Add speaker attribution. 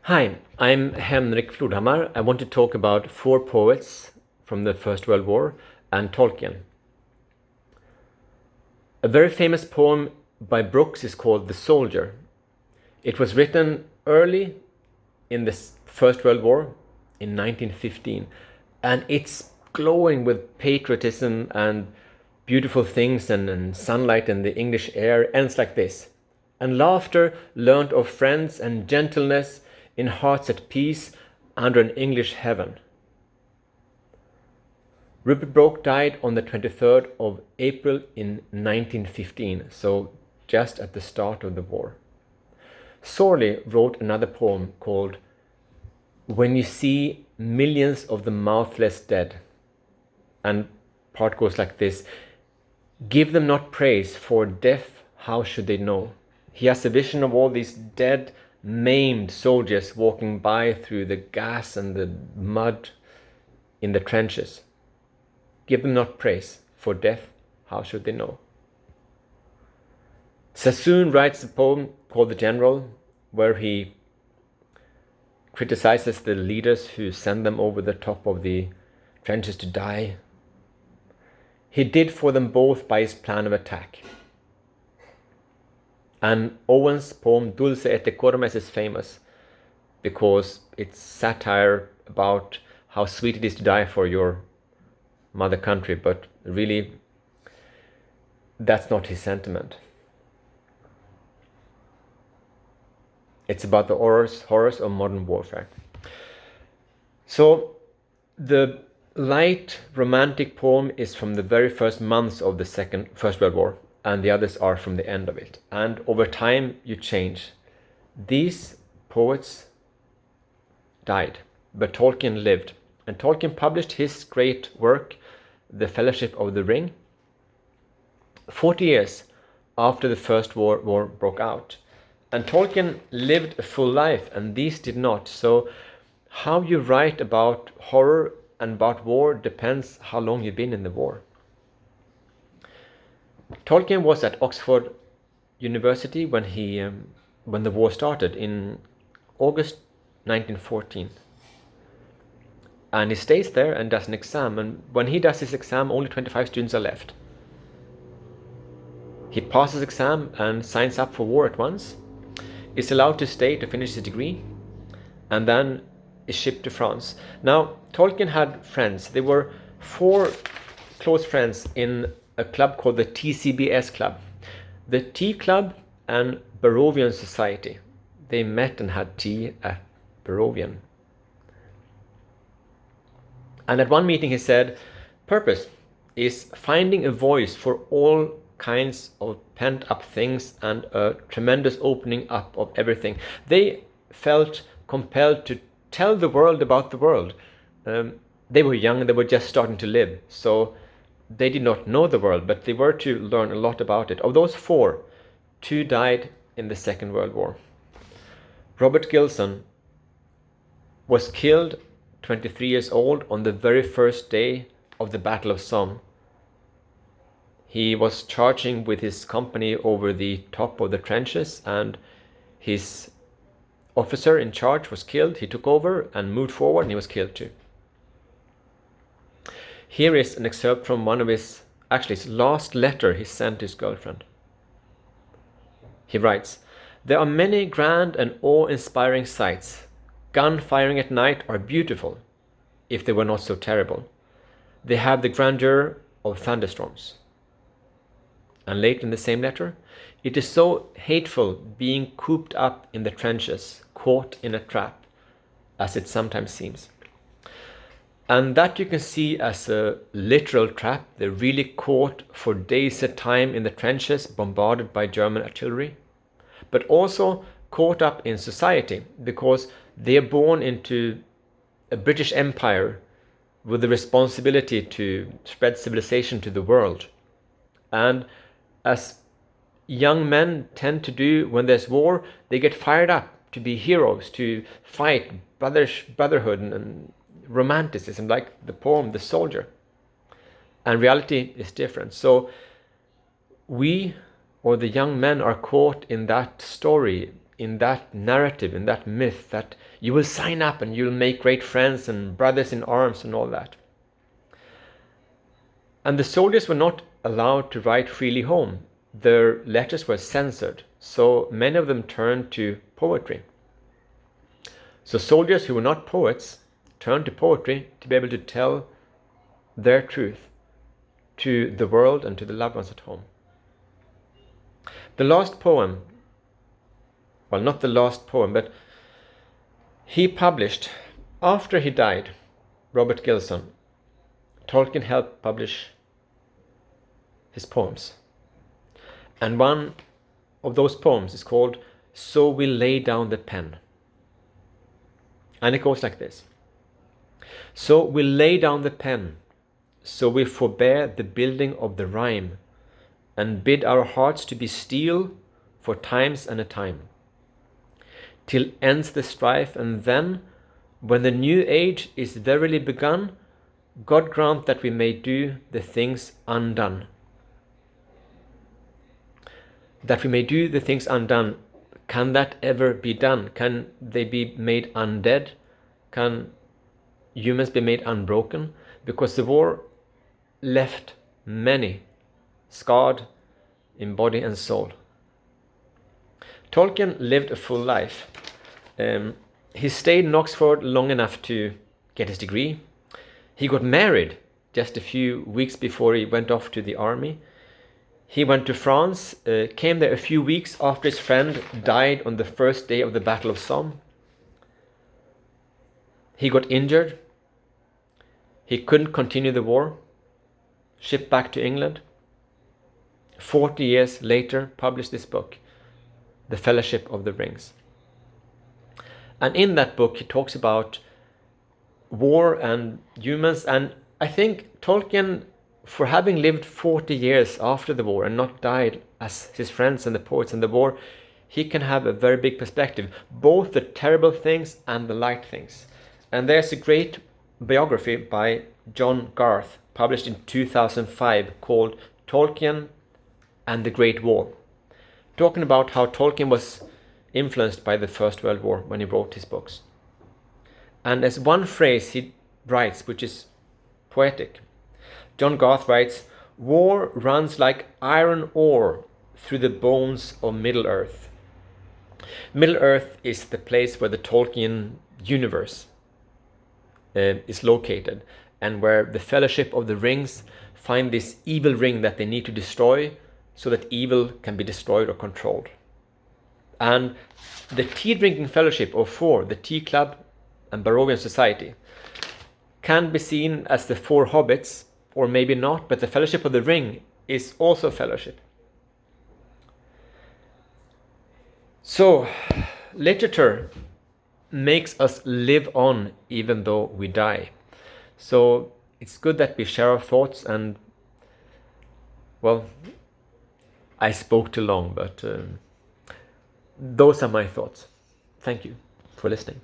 Speaker 1: Hi, I'm Henrik Flodhammar. I want to talk about four poets from the First World War and Tolkien. A very famous poem by Brooks is called The Soldier. It was written early in the First World War in 1915, and it's glowing with patriotism and beautiful things and sunlight and the English air. Ends like this: and laughter learnt of friends and gentleness in hearts at peace under an English heaven. Rupert Brooke died on the 23rd of April in 1915, so just at the start of the war. Sorley wrote another poem called When You See Millions of the Mouthless Dead, and part goes like this: give them not praise, for death how should they know? He has a vision of all these dead, maimed soldiers walking by through the gas and the mud in the trenches. Give them not praise, for death how should they know? Sassoon writes a poem called The General, where he criticizes the leaders who send them over the top of the trenches to die. He did for them both by his plan of attack. And Owen's poem Dulce et decorum is famous because it's satire about how sweet it is to die for your mother country, but really that's not his sentiment. It's about the horrors of modern warfare. So the light romantic poem is from the very first months of the First World War, and the others are from the end of it. And over time you change. These poets died, but Tolkien lived. And Tolkien published his great work, The Fellowship of the Ring, 40 years after the First World War broke out. And Tolkien lived a full life, and these did not. So how you write about horror and about war depends how long you've been in the war. Tolkien was at Oxford University when the war started in August 1914. And he stays there and does an exam, and when he does his exam only 25 students are left. He passes exam and signs up for war at once, is allowed to stay to finish his degree, and then is shipped to France. Now, Tolkien had friends. There were 4 close friends in a club called the TCBS Club. The Tea Club and Barovian Society. They met and had tea at Barovian. And at one meeting he said, purpose is finding a voice for all kinds of pent-up things and a tremendous opening up of everything. They felt compelled to tell the world about the world. They were young, they were just starting to live, so they did not know the world, but they were to learn a lot about it. Of those 4, 2 died in the Second World War. Robert Gilson was killed 23 years old on the very first day of the Battle of Somme. He was charging with his company over the top of the trenches, and his officer in charge was killed. He took over and moved forward, and he was killed too. Here is an excerpt from one of his last letter he sent to his girlfriend. He writes, there are many grand and awe-inspiring sights. Gun firing at night are beautiful, if they were not so terrible. They have the grandeur of thunderstorms. And late in the same letter, it is so hateful being cooped up in the trenches, caught in a trap, as it sometimes seems. And that you can see as a literal trap. They're really caught for days at a time in the trenches, bombarded by German artillery, but also caught up in society because they are born into a British Empire with the responsibility to spread civilization to the world. And as young men tend to do when there's war, they get fired up to be heroes, to fight brotherhood and romanticism, like the poem The Soldier. And reality is different. So we, or the young men, are caught in that story in that narrative, in that myth, that you will sign up and you'll make great friends and brothers in arms and all that. And the soldiers were not allowed to write freely home. Their letters were censored, so many of them turned to poetry. So soldiers who were not poets turned to poetry to be able to tell their truth to the world and to the loved ones at home. The last poem, well, not the last poem, but he published, after he died, Robert Gilson, Tolkien helped publish his poems. And one of those poems is called So We Lay Down the Pen. And it goes like this. So we lay down the pen, so we forbear the building of the rhyme, and bid our hearts to be steel for times and a time, till ends the strife, and then, when the new age is verily begun, God grant that we may do the things undone. That we may do the things undone. Can that ever be done? Can they be made undead? Can humans be made unbroken? Because the war left many scarred in body and soul. Tolkien lived a full life. He stayed in Oxford long enough to get his degree. He got married just a few weeks before he went off to the army. He went to France, came there a few weeks after his friend died on the first day of the Battle of Somme. He got injured. He couldn't continue the war. Shipped back to England. 40 years later, published this book, The Fellowship of the Rings. And in that book, he talks about war and humans. And I think Tolkien, for having lived 40 years after the war and not died as his friends and the poets in the war, he can have a very big perspective, both the terrible things and the light things. And there's a great biography by John Garth, published in 2005, called Tolkien and the Great War, talking about how Tolkien was influenced by the First World War when he wrote his books. And there's one phrase he writes which is poetic. John Garth writes, "War runs like iron ore through the bones of Middle-earth." Middle-earth is the place where the Tolkien universe is located, and where the Fellowship of the Rings find this evil ring that they need to destroy so that evil can be destroyed or controlled. And the tea-drinking fellowship of four, the Tea Club and Barovian Society, can be seen as the four hobbits, or maybe not, but the Fellowship of the Ring is also fellowship. So, literature makes us live on even though we die. So it's good that we share our thoughts, and well, I spoke too long, but those are my thoughts. Thank you for listening.